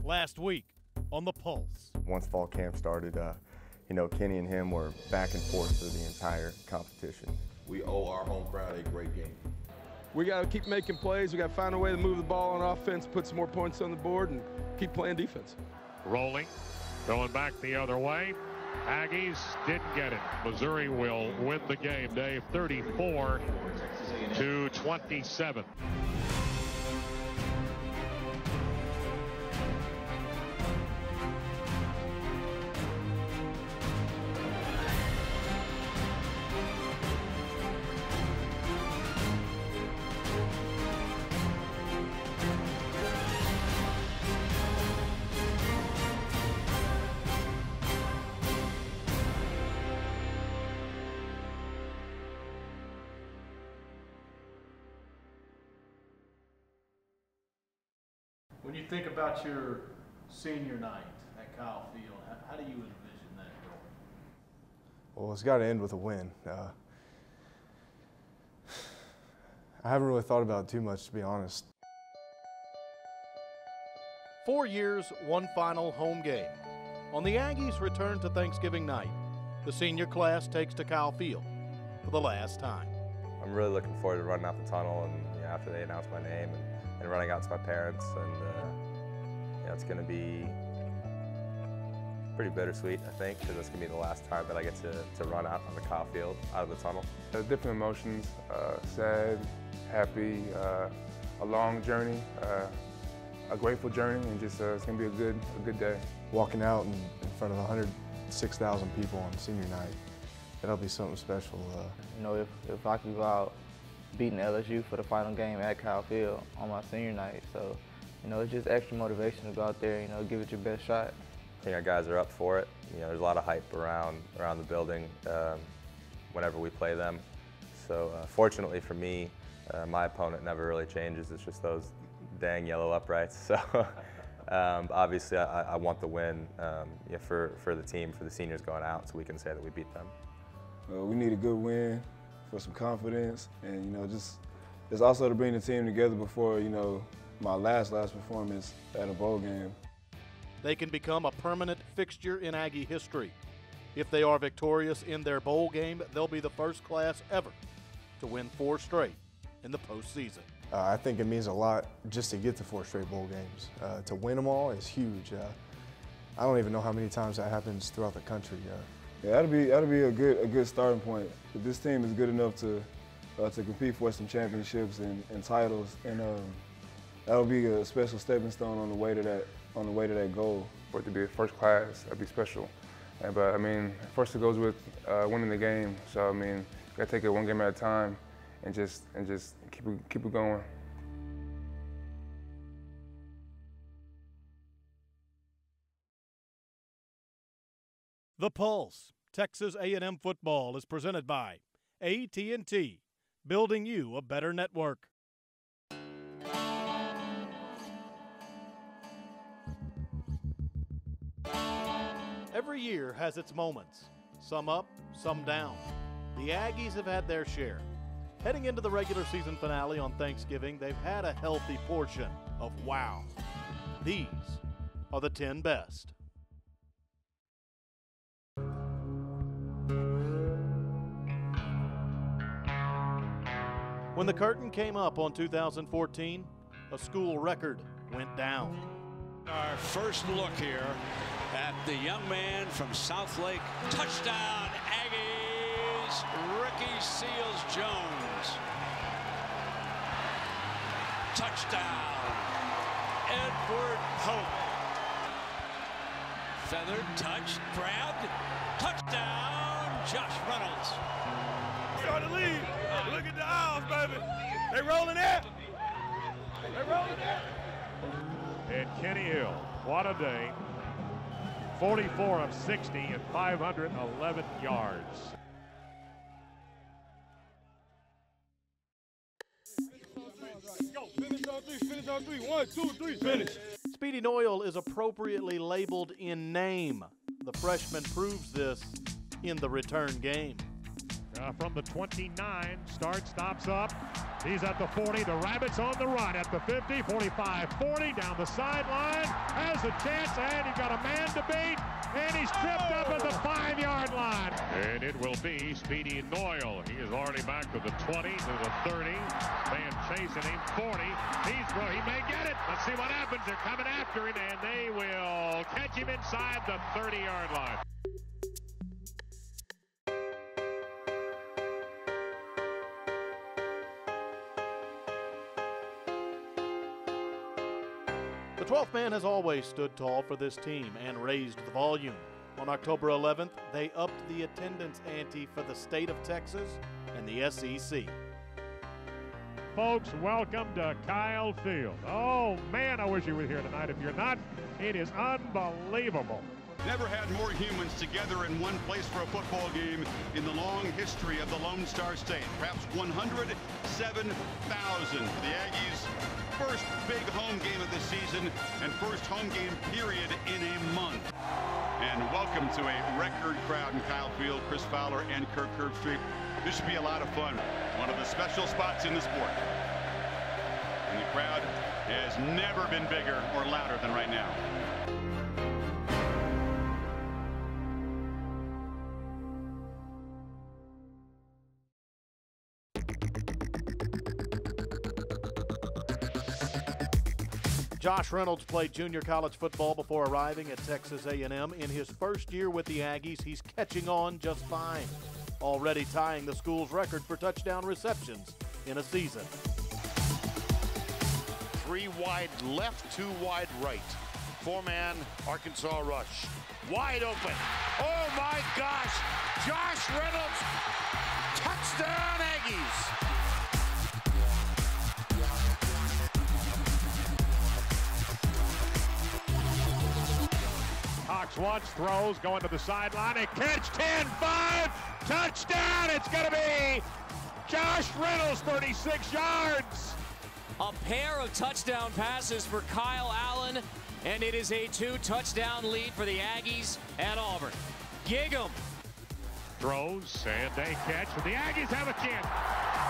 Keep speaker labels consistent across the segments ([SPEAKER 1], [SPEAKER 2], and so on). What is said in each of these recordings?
[SPEAKER 1] last week on The Pulse.
[SPEAKER 2] Once fall camp started, you know, Kenny and him were back and forth through the entire competition.
[SPEAKER 3] We owe our home crowd a great game.
[SPEAKER 4] We got to keep making plays. We got to find a way to move the ball on offense, put some more points on the board, and keep playing defense.
[SPEAKER 5] Rolling, going back the other way. Aggies didn't get it. Missouri will win the game, Dave, 34-27.
[SPEAKER 1] When you think about your senior night at Kyle Field, how do you envision that going?
[SPEAKER 6] Well, it's got to end with a win. I haven't really thought about it too much, to be honest.
[SPEAKER 1] 4 years, one final home game. On the Aggies' return to Thanksgiving night, the senior class takes to Kyle Field for the last time.
[SPEAKER 2] I'm really looking forward to running out the tunnel and, you know, after they announce my name and running out to my parents, and you know, it's going to be pretty bittersweet, I think, because it's going to be the last time that I get to run out on the Kyle Field, out of the tunnel.
[SPEAKER 7] Different emotions, sad, happy, a long journey, a grateful journey, and just it's going to be a good day.
[SPEAKER 6] Walking out in front of 106,000 people on senior night, that'll be something special.
[SPEAKER 8] You know, if I could go out beating LSU for the final game at Kyle Field on my senior night, so, you know, it's just extra motivation to go out there, you know, give it your best shot.
[SPEAKER 2] I think our guys are up for it. You know, there's a lot of hype around the building whenever we play them. So fortunately for me, my opponent never really changes. It's just those dang yellow uprights. So obviously I want the win you know, for the team, for the seniors going out, so we can say that we beat them.
[SPEAKER 9] We need a good win for some confidence, and, you know, just also to bring the team together before, you know, my last performance at a bowl game.
[SPEAKER 1] They can become a permanent fixture in Aggie history. If they are victorious in their bowl game, they'll be the first class ever to win 4 straight in the postseason.
[SPEAKER 6] I think it means a lot just to get to 4 straight bowl games. To win them all is huge. I don't even know how many times that happens throughout the country.
[SPEAKER 9] Yeah, that'll be a good starting point. If this team is good enough to compete for some championships and titles, and that'll be a special stepping stone on the way to that goal.
[SPEAKER 7] For it to be a first class, that'd be special. But I mean, first it goes with winning the game. So I mean, you gotta take it one game at a time, and just keep it going.
[SPEAKER 1] The Pulse, Texas A&M Football is presented by AT&T, building you a better network. Every year has its moments, some up, some down. The Aggies have had their share. Heading into the regular season finale on Thanksgiving, they've had a healthy portion of wow. These are the 10 best. When the curtain came up on 2014, a school record went down.
[SPEAKER 10] Our first look here at the young man from South Lake. Touchdown, Aggies, Ricky Seals-Jones. Touchdown, Edward Pope. Feathered, touched, grabbed. Touchdown, Josh Reynolds.
[SPEAKER 11] Start to lead. Look at the Owls, baby. They rolling there. They rolling there.
[SPEAKER 5] And Kenny Hill, what a day. 44 of 60 and 511 yards.
[SPEAKER 11] Go, finish on 3, finish on 3. 1, 2, 3, finish.
[SPEAKER 1] Speedy Noyle is appropriately labeled in name. The freshman proves this in the return game.
[SPEAKER 5] from the 29, starts, stops up. He's at the 40, the Rabbits on the run at the 50, 45, 40, down the sideline, has a chance, and he got a man to beat, and he's tripped up at the 5-yard line. And it will be Speedy Noyle. He is already back to the 20, to the 30, man chasing him, 40, he may get it. Let's see what happens. They're coming after him, and they will catch him inside the 30-yard line.
[SPEAKER 1] The 12th man has always stood tall for this team and raised the volume. On October 11th, they upped the attendance ante for the state of Texas and the SEC.
[SPEAKER 5] Folks, welcome to Kyle Field. Oh, man, I wish you were here tonight. If you're not, it is unbelievable.
[SPEAKER 12] Never had more humans together in one place for a football game in the long history of the Lone Star State. Perhaps 107,000 for the Aggies. First big home game of the season and first home game period in a month. And welcome to a record crowd in Kyle Field. Chris Fowler and Kirk Herbstreit. This should be a lot of fun. One of the special spots in the sport. And the crowd has never been bigger or louder than right now.
[SPEAKER 1] Josh Reynolds played junior college football before arriving at Texas A&M. In his first year with the Aggies, he's catching on just fine, already tying the school's record for touchdown receptions in a season.
[SPEAKER 13] 3 wide left, 2 wide right. 4-man Arkansas rush. Wide open. Oh my gosh! Josh Reynolds, touchdown Aggies!
[SPEAKER 5] Cox once, throws, going to the sideline, a catch, 10-5, touchdown, it's going to be Josh Reynolds, 36 yards.
[SPEAKER 14] A pair of touchdown passes for Kyle Allen, and it is a 2-touchdown lead for the Aggies at Auburn. Gig'em.
[SPEAKER 5] Throws, and they catch, the Aggies have a chance.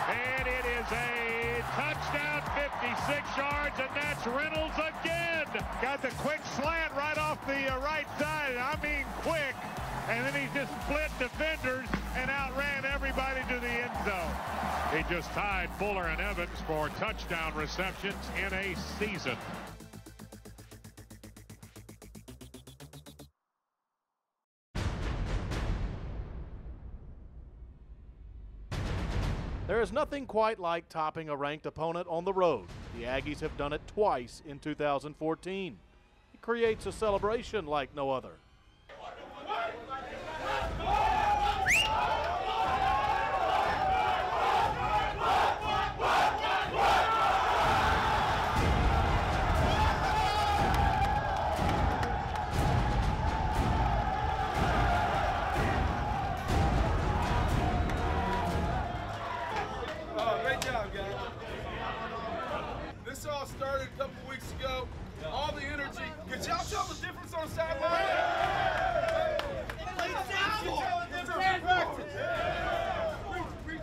[SPEAKER 5] And it is a touchdown, 56 yards, and that's Reynolds again. Got the quick slant right off the right side, I mean quick. And then he just split defenders and outran everybody to the end zone. He just tied Fuller and Evans for touchdown receptions in a season.
[SPEAKER 1] There is nothing quite like topping a ranked opponent on the road. The Aggies have done it twice in 2014. It creates a celebration like no other.
[SPEAKER 11] Great job, guys. This all started a couple weeks ago. All the energy. Could y'all tell the difference on the sideline?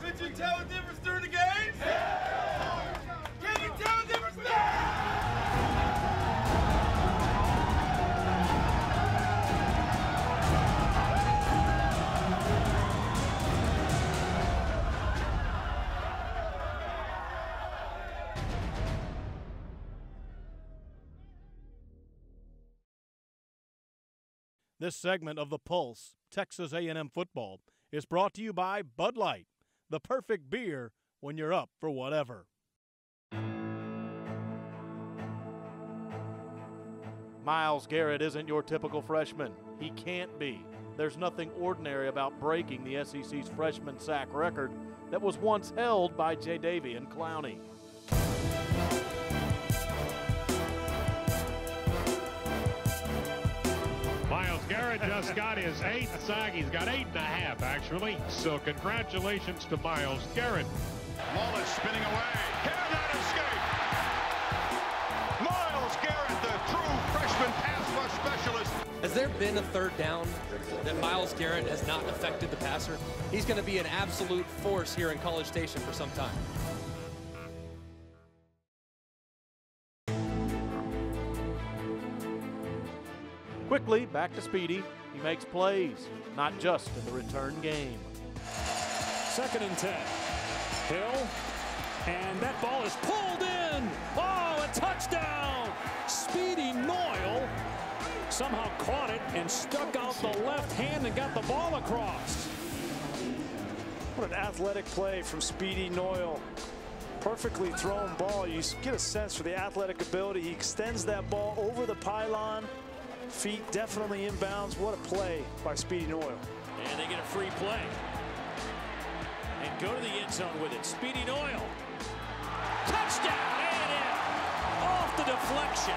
[SPEAKER 11] Did you tell the difference during the games? Can you tell the difference now?
[SPEAKER 1] This segment of The Pulse, Texas A&M Football, is brought to you by Bud Light, the perfect beer when you're up for whatever. Myles Garrett isn't your typical freshman. He can't be. There's nothing ordinary about breaking the SEC's freshman sack record that was once held by Jadavian Clowney.
[SPEAKER 5] Myles Garrett just got his 8th sack. He's got 8.5, actually. So congratulations to Myles Garrett.
[SPEAKER 12] Wallace spinning away. Can that escape? Myles Garrett, the true freshman pass rush specialist.
[SPEAKER 15] As there been a third down that Myles Garrett has not affected the passer? He's going to be an absolute force here in College Station for some time.
[SPEAKER 1] Quickly, back to Speedy. He makes plays, not just in the return game.
[SPEAKER 5] 2nd and 10. Hill, and that ball is pulled in. Oh, a touchdown! Speedy Noyle somehow caught it and stuck out the left hand and got the ball across.
[SPEAKER 16] What an athletic play from Speedy Noyle. Perfectly thrown ball. You get a sense for the athletic ability. He extends that ball over the pylon. Feet definitely inbounds. What a play by Speedy Noyle.
[SPEAKER 10] And they get a free play. And go to the end zone with it. Speedy Noyle. Touchdown, A&M. Off the deflection.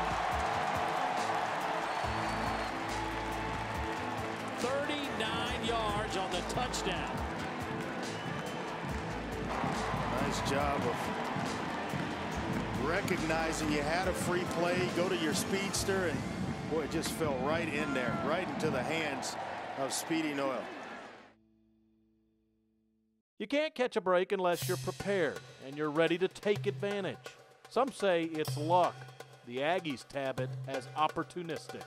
[SPEAKER 10] 39 yards on the touchdown.
[SPEAKER 13] Nice job of recognizing you had a free play. Go to your speedster, and boy, it just fell right in there, right into the hands of Speedy Noyle.
[SPEAKER 1] You can't catch a break unless you're prepared and you're ready to take advantage. Some say it's luck. The Aggies tab it as opportunistic.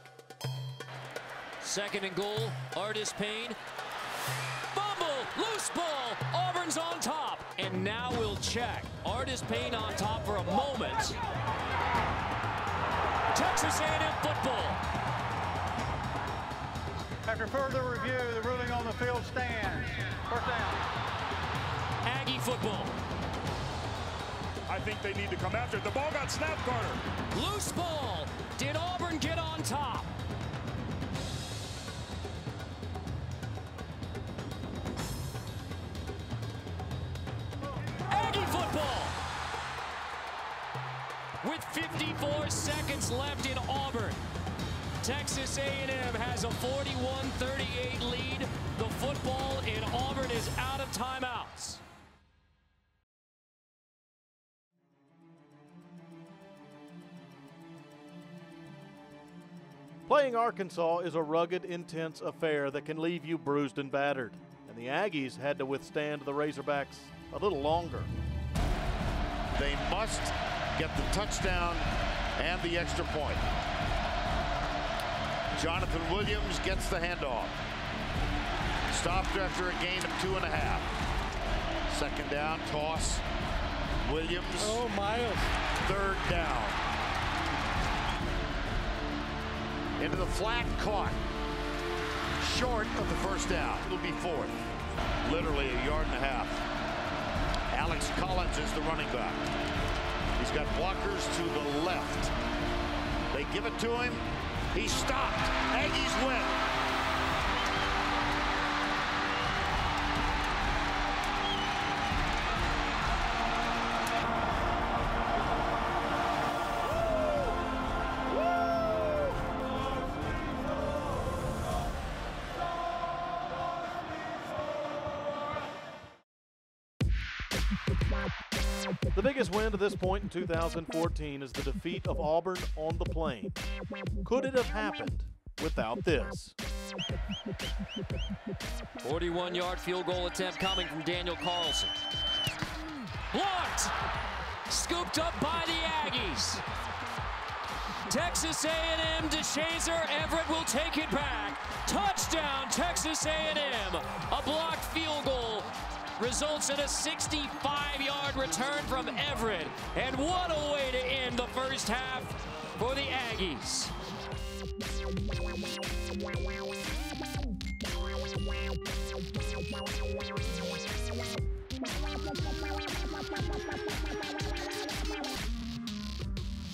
[SPEAKER 14] 2nd and goal, Artis Payne. Fumble, loose ball, Auburn's on top. And now we'll check. Artis Payne on top for a moment. Texas A&M football.
[SPEAKER 17] After further review, the ruling on the field stands. 1st down.
[SPEAKER 14] Aggie football.
[SPEAKER 5] I think they need to come after it. The ball got snapped, Carter.
[SPEAKER 14] Loose ball. Did Auburn get on top? Aggie football. With 54 seconds left in Auburn, Texas A&M has a 41-38 lead. The football in Auburn is out of timeouts.
[SPEAKER 1] Playing Arkansas is a rugged, intense affair that can leave you bruised and battered. And the Aggies had to withstand the Razorbacks a little longer.
[SPEAKER 13] They must get the touchdown and the extra point. Jonathan Williams gets the handoff. Stopped after a gain of 2.5. 2nd down, toss. Williams.
[SPEAKER 1] Oh, Miles.
[SPEAKER 13] 3rd down. Into the flat, caught. Short of the 1st down. It'll be 4th. Literally 1.5 yards. Alex Collins is the running back. He's got blockers to the left. They give it to him. He stopped. Aggies win.
[SPEAKER 1] The biggest win to this point in 2014 is the defeat of Auburn on the Plain. Could it have happened without this?
[SPEAKER 14] 41-yard field goal attempt coming from Daniel Carlson. Blocked! Scooped up by the Aggies. Texas A&M, DeShazer Everett will take it back. Touchdown, Texas A&M. A blocked field goal results in a 65-yard return from Everett. And what a way to end the first half for the Aggies.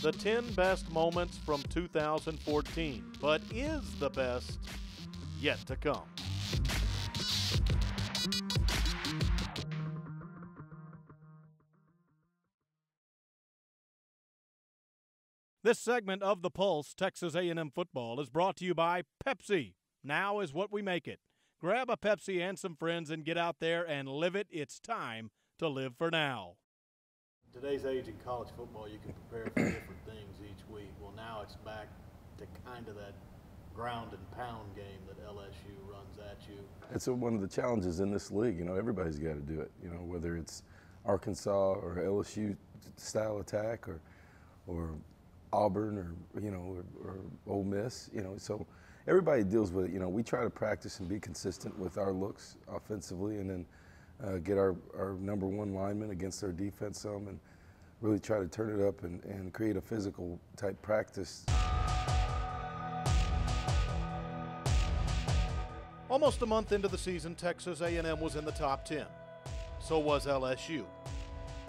[SPEAKER 1] The 10 best moments from 2014, but is the best yet to come? This segment of The Pulse, Texas A&M Football, is brought to you by Pepsi. Now is what we make it. Grab a Pepsi and some friends and get out there and live it. It's time to live for now. Today's age in college football, you can prepare for different things each week. Well, now it's back to kind of that ground and pound game that LSU runs at you.
[SPEAKER 18] It's one of the challenges in this league. You know, everybody's got to do it. You know, whether it's Arkansas or LSU style attack or Auburn or, you know, or Ole Miss, you know, so everybody deals with it. You know, we try to practice and be consistent with our looks offensively, and then get our number one lineman against our defense some, and really try to turn it up and create a physical type practice.
[SPEAKER 1] Almost a month into the season, Texas A&M was in the top 10. So was LSU.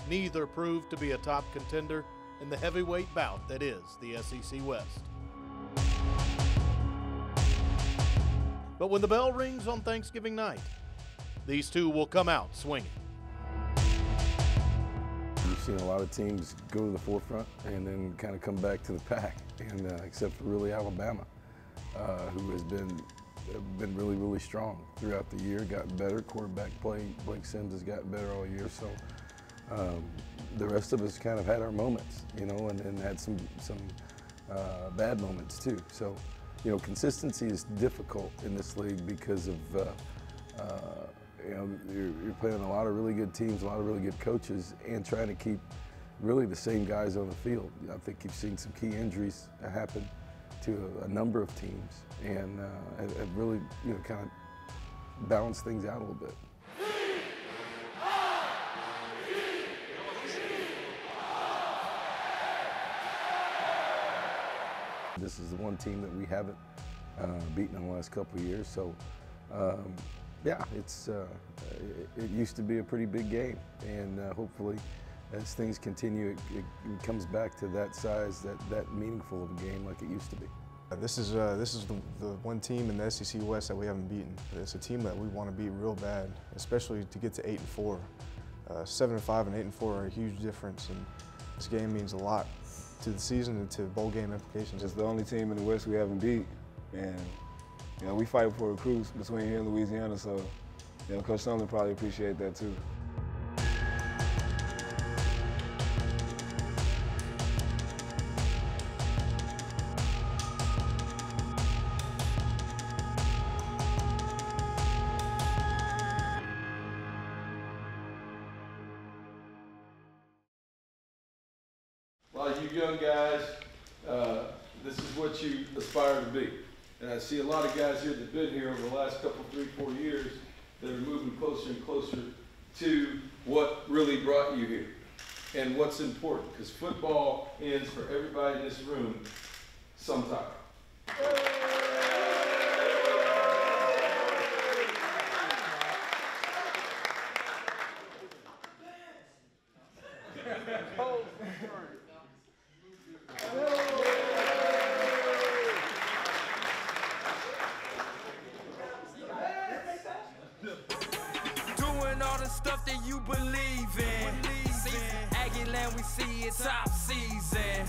[SPEAKER 1] Neither proved to be a top contender in the heavyweight bout that is the SEC West. But when the bell rings on Thanksgiving night, these two will come out swinging.
[SPEAKER 18] We've seen a lot of teams go to the forefront and then kind of come back to the pack, and except for really Alabama, who has been really, really strong throughout the year, gotten better. Quarterback play, Blake Sims has gotten better all year. So the rest of us kind of had our moments, you know, and had some bad moments too. So, you know, consistency is difficult in this league because of, you know, you're playing a lot of really good teams, a lot of really good coaches, and trying to keep really the same guys on the field. I think you've seen some key injuries happen to a number of teams, and have really, you know, kind of balanced things out a little bit. This is the one team that we haven't beaten in the last couple of years, so yeah, it used to be a pretty big game, and hopefully, as things continue, it comes back to that size, that meaningful of a game like it used to be.
[SPEAKER 6] This is the one team in the SEC West that we haven't beaten. It's a team that we want to beat real bad, especially to get to 8-4. 7-5 and 8-4 are a huge difference, and this game means a lot to the season and to bowl game implications.
[SPEAKER 9] It's the only team in the West we haven't beat, and you know, we fight for recruits between here and Louisiana, so you know, Coach Sumlin probably appreciate that too.
[SPEAKER 19] A lot of you young guys, this is what you aspire to be. And I see a lot of guys here that have been here over the last couple, 3-4 years that are moving closer and closer to what really brought you here and what's important, because football ends for everybody in this room sometime.
[SPEAKER 20] Doing all the stuff that you believe in. Aggieland, we see it top season.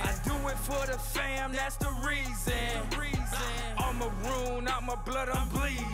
[SPEAKER 20] I do it for the fam, that's the reason. I'm maroon, out my blood, I'm bleeding.